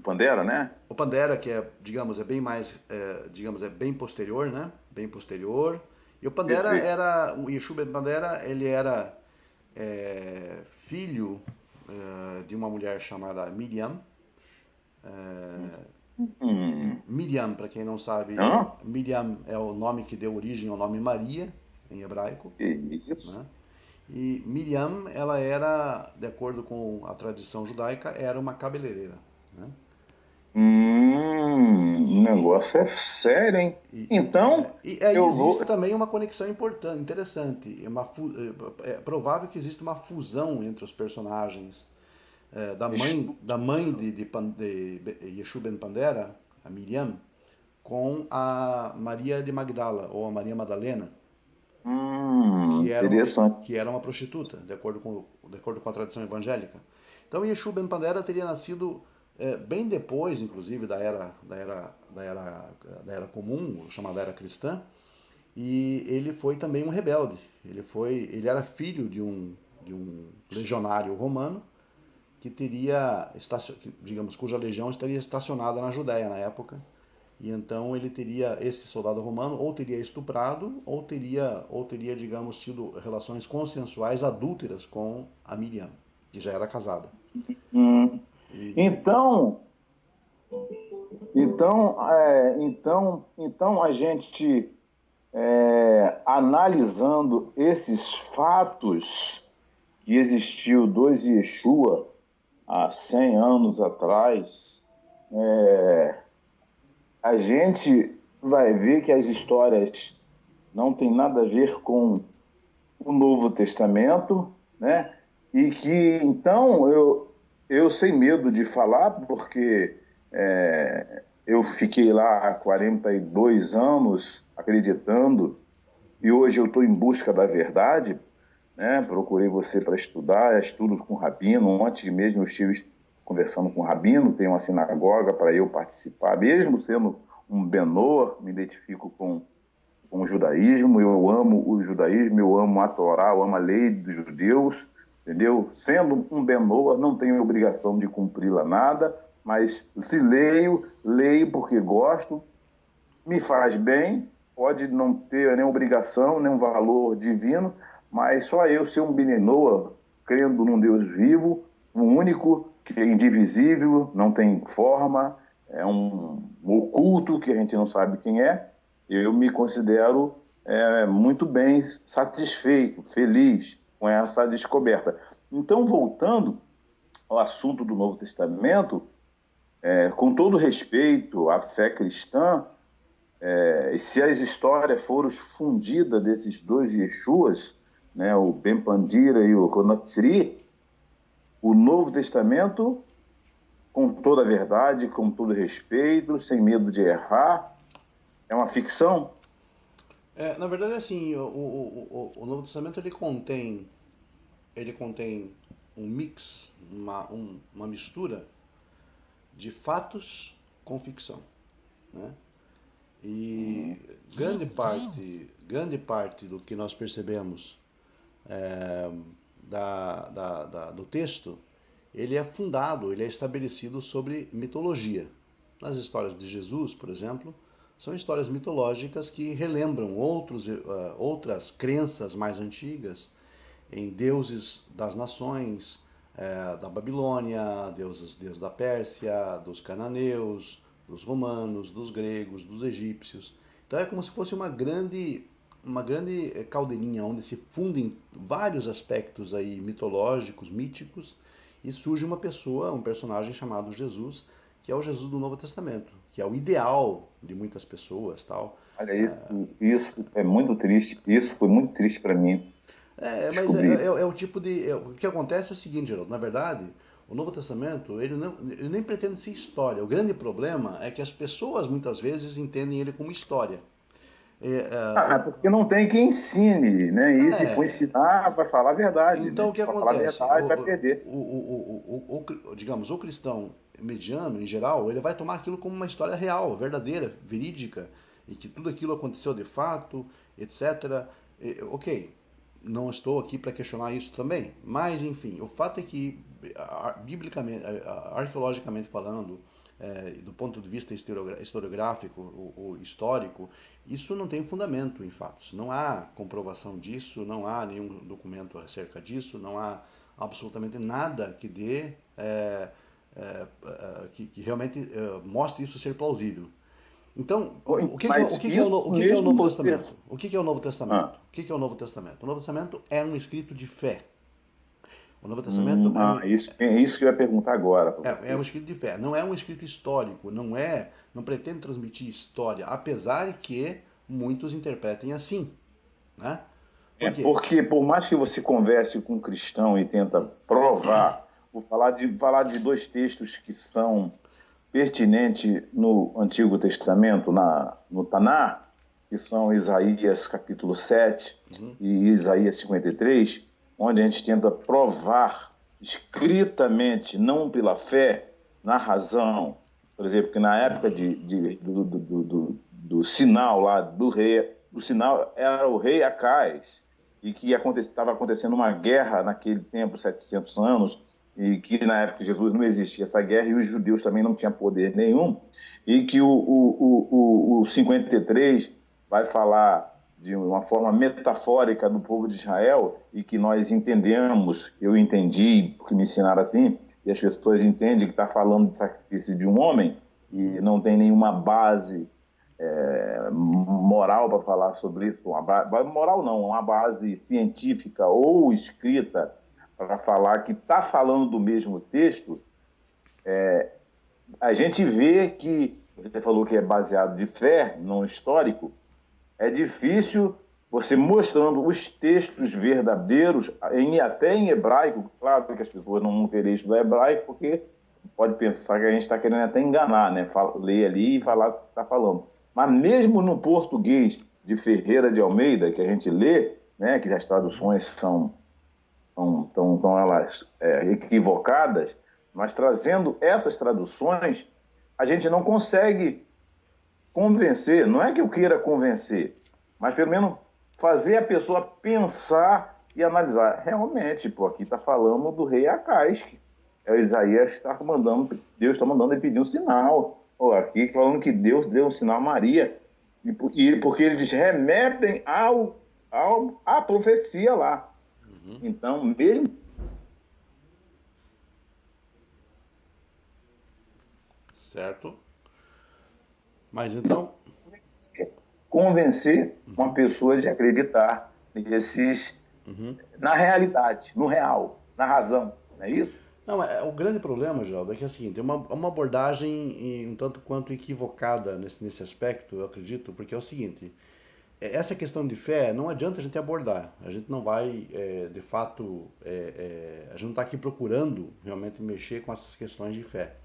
Pandera, né? O Pandera, que é, digamos, é bem mais, digamos, é bem posterior, né? Bem posterior. E o Pandera Perfeito. era, o Yeshua Ben Pandera, ele era, filho de uma mulher chamada Miriam. Hum. Miriam, para quem não sabe, Hã? Miriam é o nome que deu origem ao nome Maria, em hebraico. Que isso? Né? E Miriam, ela era, de acordo com a tradição judaica, era uma cabeleireira. Né? O negócio é sério, hein? Então, E aí eu vou. existe também uma conexão importante, interessante. É provável que exista uma fusão entre os personagens da mãe de Yeshua ben Pandera, a Miriam, com a Maria de Magdala, ou a Maria Madalena, Interessante. que era uma prostituta, de acordo com a tradição evangélica. Então Yeshua ben Pandera teria nascido bem depois, inclusive, da era comum, chamada era cristã, e ele foi também um rebelde. Ele era filho de um legionário romano que teria, digamos, cuja legião estaria estacionada na Judéia na época. E então ele teria, esse soldado romano, ou teria estuprado, ou teria, digamos, tido relações consensuais adúlteras com a Miriam, que já era casada. Hum. E, Então, então a gente analisando esses fatos que existiu dois Yeshua há 100 anos atrás, a gente vai ver que as histórias não têm nada a ver com o Novo Testamento, né? E que, então, eu sem medo de falar, porque eu fiquei lá há 42 anos acreditando, e hoje eu estou em busca da verdade, né? Procurei você para estudar, estudo com o Rabino, ontem mesmo eu estive conversando com o Rabino, tem uma sinagoga para eu participar, mesmo sendo um Benor, me identifico com o judaísmo, eu amo o judaísmo, eu amo a Torá, eu amo a lei dos judeus, entendeu? Sendo um Benor, não tenho obrigação de cumpri-la nada, mas se leio porque gosto, me faz bem, pode não ter nem obrigação, nem um valor divino, mas só eu ser um Benenoa, crendo num Deus vivo, um único, que é indivisível, não tem forma, é um oculto que a gente não sabe quem é, eu me considero muito bem satisfeito, feliz com essa descoberta. Então, voltando ao assunto do Novo Testamento, com todo respeito à fé cristã, e se as histórias foram fundidas desses dois Yeshuas, né, o Ben Pandira e o Konatsiri, o Novo Testamento, com toda a verdade, com todo respeito, sem medo de errar, é uma ficção? na verdade, assim, o Novo Testamento ele contém um mix, uma mistura de fatos com ficção, né? E grande parte do que nós percebemos do texto, ele é estabelecido sobre mitologia. Nas histórias de Jesus, por exemplo, são histórias mitológicas que relembram outras crenças mais antigas em deuses das nações, da Babilônia, deus da Pérsia, dos cananeus, dos romanos, dos gregos, dos egípcios. Então é como se fosse uma grande caldeirinha onde se fundem vários aspectos aí mitológicos, míticos, e surge uma pessoa, um personagem chamado Jesus, que é o Jesus do Novo Testamento, que é o ideal de muitas pessoas, tal. Olha, isso é muito triste, isso foi muito triste para mim Mas é, descobrir. é, é o tipo de. O que acontece é o seguinte, Geraldo. Na verdade, o Novo Testamento, ele nem pretende ser história. O grande problema é que as pessoas muitas vezes entendem ele como história. Porque não tem quem ensine, né? E se for É, ensinar, vai falar a verdade, né? então o Se que for falar a acontece? verdade, vai perder. Digamos, o cristão mediano, em geral, ele vai tomar aquilo como uma história real, verdadeira, verídica, e que tudo aquilo aconteceu de fato, etc. Ok, não estou aqui para questionar isso também, mas enfim, o fato é que, biblicamente, arqueologicamente falando, do ponto de vista historiográfico ou histórico, isso não tem fundamento em fatos. Não há comprovação disso, não há nenhum documento acerca disso, não há absolutamente nada que dê, que realmente mostre isso ser plausível. Então, Mas o isso que é o mesmo Novo você... Testamento? O que é o Novo Testamento? Ah, O que é o Novo Testamento? O Novo Testamento é um escrito de fé. O Novo Testamento isso que eu ia perguntar agora para é um você. escrito de fé, não é um escrito histórico, não pretende transmitir história, apesar que muitos interpretem assim, né? Por quê? Porque por mais que você converse com um cristão e tenta provar, vou falar de dois textos que são pertinentes no Antigo Testamento, no Taná, que são Isaías capítulo 7 e Isaías 53, onde a gente tenta provar escritamente, não pela fé, na razão. Por exemplo, que na época do sinal lá, do rei, o sinal era o rei Acais, e que estava acontecendo uma guerra naquele tempo, 700 anos, e que na época de Jesus não existia essa guerra, e os judeus também não tinham poder nenhum, e que o 53 vai falar de uma forma metafórica do povo de Israel, e que nós entendemos, eu entendi, porque me ensinaram assim, e as pessoas entendem que está falando de sacrifício de um homem, e não tem nenhuma base moral para falar sobre isso, moral não, uma base científica ou escrita para falar que está falando do mesmo texto, a gente vê que, você falou que é baseado de fé, não histórico, é difícil você mostrando os textos verdadeiros, até em hebraico, claro que as pessoas não vão querer estudar hebraico, porque pode pensar que a gente está querendo até enganar, né? Ler ali e falar o que está falando. Mas mesmo no português de Ferreira de Almeida, que a gente lê, né, que as traduções são elas equivocadas, mas trazendo essas traduções, a gente não consegue convencer, não é que eu queira convencer, mas pelo menos fazer a pessoa pensar e analisar. Realmente, pô, aqui está falando do rei Acais, que o Isaías está mandando, Deus está mandando ele pedir um sinal. Pô, aqui falando que Deus deu um sinal a Maria, e porque eles remetem à profecia lá. Então, mesmo Certo? Mas então, convencer uma pessoa de acreditar nesses, na realidade, no real, na razão, não é isso? não, o grande problema, Geraldo, é que é o seguinte, é uma abordagem um tanto quanto equivocada nesse aspecto, eu acredito, porque é o seguinte, essa questão de fé não adianta a gente abordar, a gente não vai, de fato, a gente não está aqui procurando realmente mexer com essas questões de fé.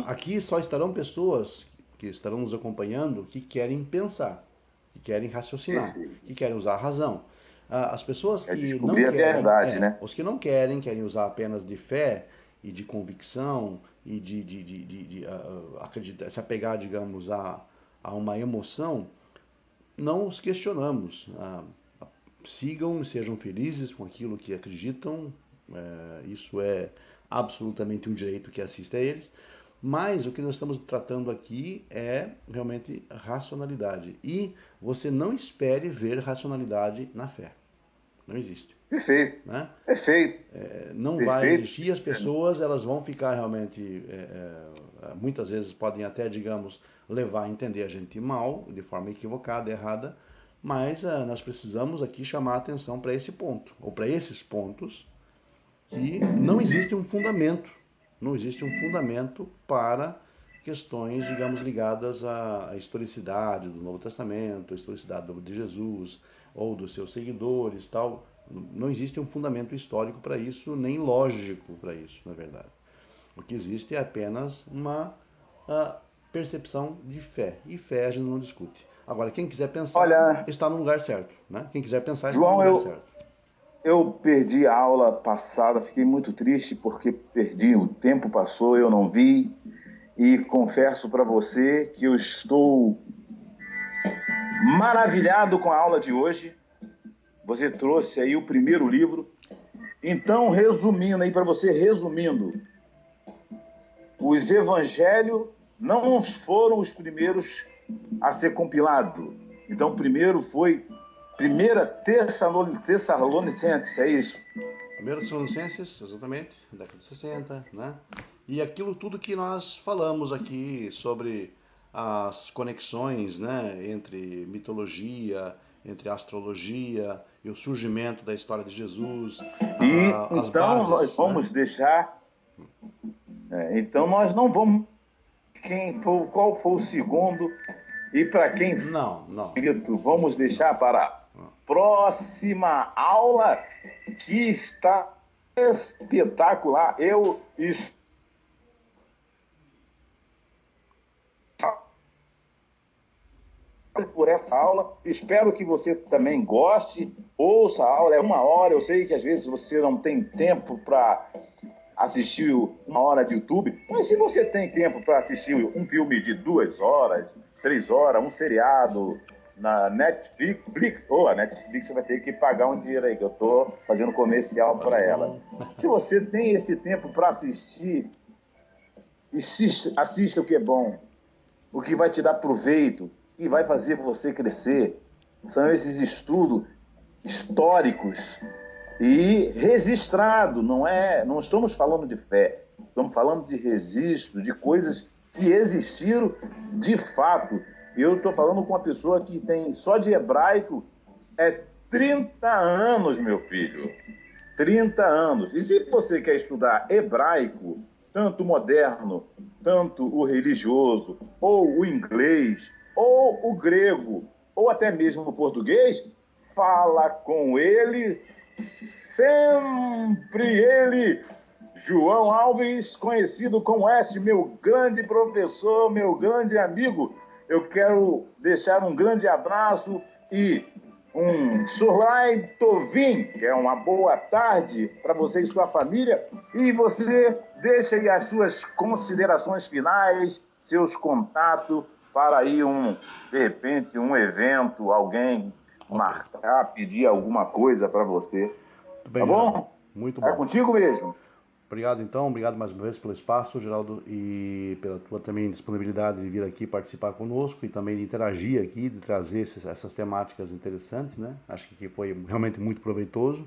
Aqui só estarão pessoas que estarão nos acompanhando que querem pensar, que querem raciocinar, que querem usar a razão. As pessoas É que não descobrir a querem, verdade, né? os que não querem, querem usar apenas de fé e de convicção e de acreditar, se apegar, digamos, a uma emoção, não os questionamos. Sigam e sejam felizes com aquilo que acreditam, isso é absolutamente um direito que assiste a eles, mas o que nós estamos tratando aqui é realmente racionalidade. E você não espere ver racionalidade na fé. Não existe. Perfeito, Né? perfeito, Não vai perfeito. existir, as pessoas elas vão ficar realmente, muitas vezes podem até, digamos, levar a entender a gente mal, de forma equivocada, errada, mas nós precisamos aqui chamar a atenção para esse ponto, ou para esses pontos, que não existe um fundamento, não existe um fundamento para questões, digamos, ligadas à historicidade do Novo Testamento, à historicidade de Jesus ou dos seus seguidores, tal. Não existe um fundamento histórico para isso, nem lógico para isso, na verdade. O que existe é apenas uma percepção de fé. E fé a gente não discute. Agora, quem quiser pensar, Olha, está no lugar certo. Né? Quem quiser pensar, está no João, lugar certo. eu perdi a aula passada, fiquei muito triste porque perdi, o tempo passou, eu não vi, e confesso para você que eu estou maravilhado com a aula de hoje. Você trouxe aí o primeiro livro. Então, resumindo aí para você, resumindo, os evangelhos não foram os primeiros a ser compilado. Então, primeiro foi Primeira Tessalonicenses, é isso? Primeiro Tessalonicenses, exatamente, década de 60, né? E aquilo tudo que nós falamos aqui sobre as conexões, né, entre mitologia, entre astrologia e o surgimento da história de Jesus, E as então nós bases, vamos né? deixar. Então nós não vamos. Qual foi o segundo e para quem Não, não. vamos deixar para a próxima aula, que está espetacular. Eu por essa aula, espero que você também goste, ouça a aula, é 1 hora, eu sei que às vezes você não tem tempo para assistir 1 hora de YouTube, mas se você tem tempo para assistir um filme de 2 horas, 3 horas, um seriado na Netflix, a Netflix você vai ter que pagar um dinheiro aí, que eu estou fazendo comercial para ela. Se você tem esse tempo para assistir, assista o que é bom, o que vai te dar proveito, o que vai fazer você crescer. São esses estudos históricos e registrado, não estamos falando de fé, estamos falando de registro, de coisas que existiram de fato. Eu estou falando com uma pessoa que tem só de hebraico 30 anos, meu filho. 30 anos. E se você quer estudar hebraico, tanto o moderno, tanto o religioso, ou o inglês, ou o grego, ou até mesmo o português, fala com ele, sempre ele, João Alves, conhecido como S, meu grande professor, meu grande amigo. Eu quero deixar um grande abraço e um Surlai Tovim, que é uma boa tarde para você e sua família. E você deixa aí as suas considerações finais, seus contatos para aí de repente, um evento, alguém marcar, pedir alguma coisa para você. Muito bem, tá bom? Geraldo. Muito bom. É contigo mesmo. Obrigado, então. Obrigado mais uma vez pelo espaço, Geraldo, e pela tua também disponibilidade de vir aqui participar conosco e também de interagir aqui, de trazer essas temáticas interessantes, né? Acho que foi realmente muito proveitoso.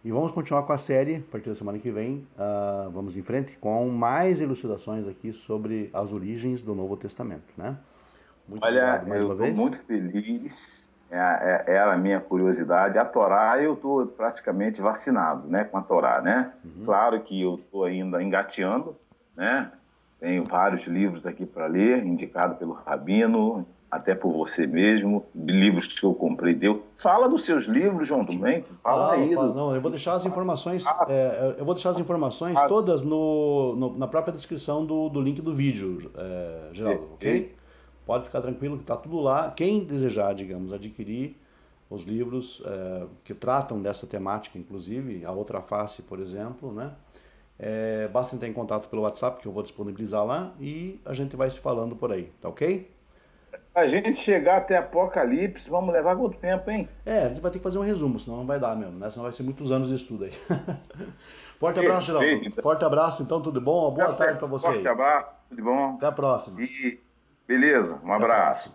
E vamos continuar com a série, a partir da semana que vem, vamos em frente com mais elucidações aqui sobre as origens do Novo Testamento, né? Muito obrigado mais Eu uma estou vez. muito feliz. Era a minha curiosidade. A Torá, eu estou praticamente vacinado, né, com a Torá, né? Claro que eu estou ainda engateando, né? Tenho vários livros aqui para ler, indicado pelo Rabino, até por você mesmo, livros que eu comprei deu. Fala dos seus livros, João, também. Fala aí. Não, eu vou deixar as informações, todas na própria descrição do link do vídeo, Geraldo, ok? Pode ficar tranquilo que está tudo lá. Quem desejar, digamos, adquirir os livros que tratam dessa temática, inclusive, a outra face, por exemplo, né? Basta entrar em contato pelo WhatsApp, que eu vou disponibilizar lá, e a gente vai se falando por aí, tá ok? A gente chegar até Apocalipse, vamos levar quanto tempo, hein? A gente vai ter que fazer um resumo, senão não vai dar mesmo, né? Senão vai ser muitos anos de estudo aí. Forte abraço, Geraldo. Então. Forte abraço, então, tudo bom? Boa tarde para você. Forte abraço, tudo bom? Até a próxima. E beleza, um abraço.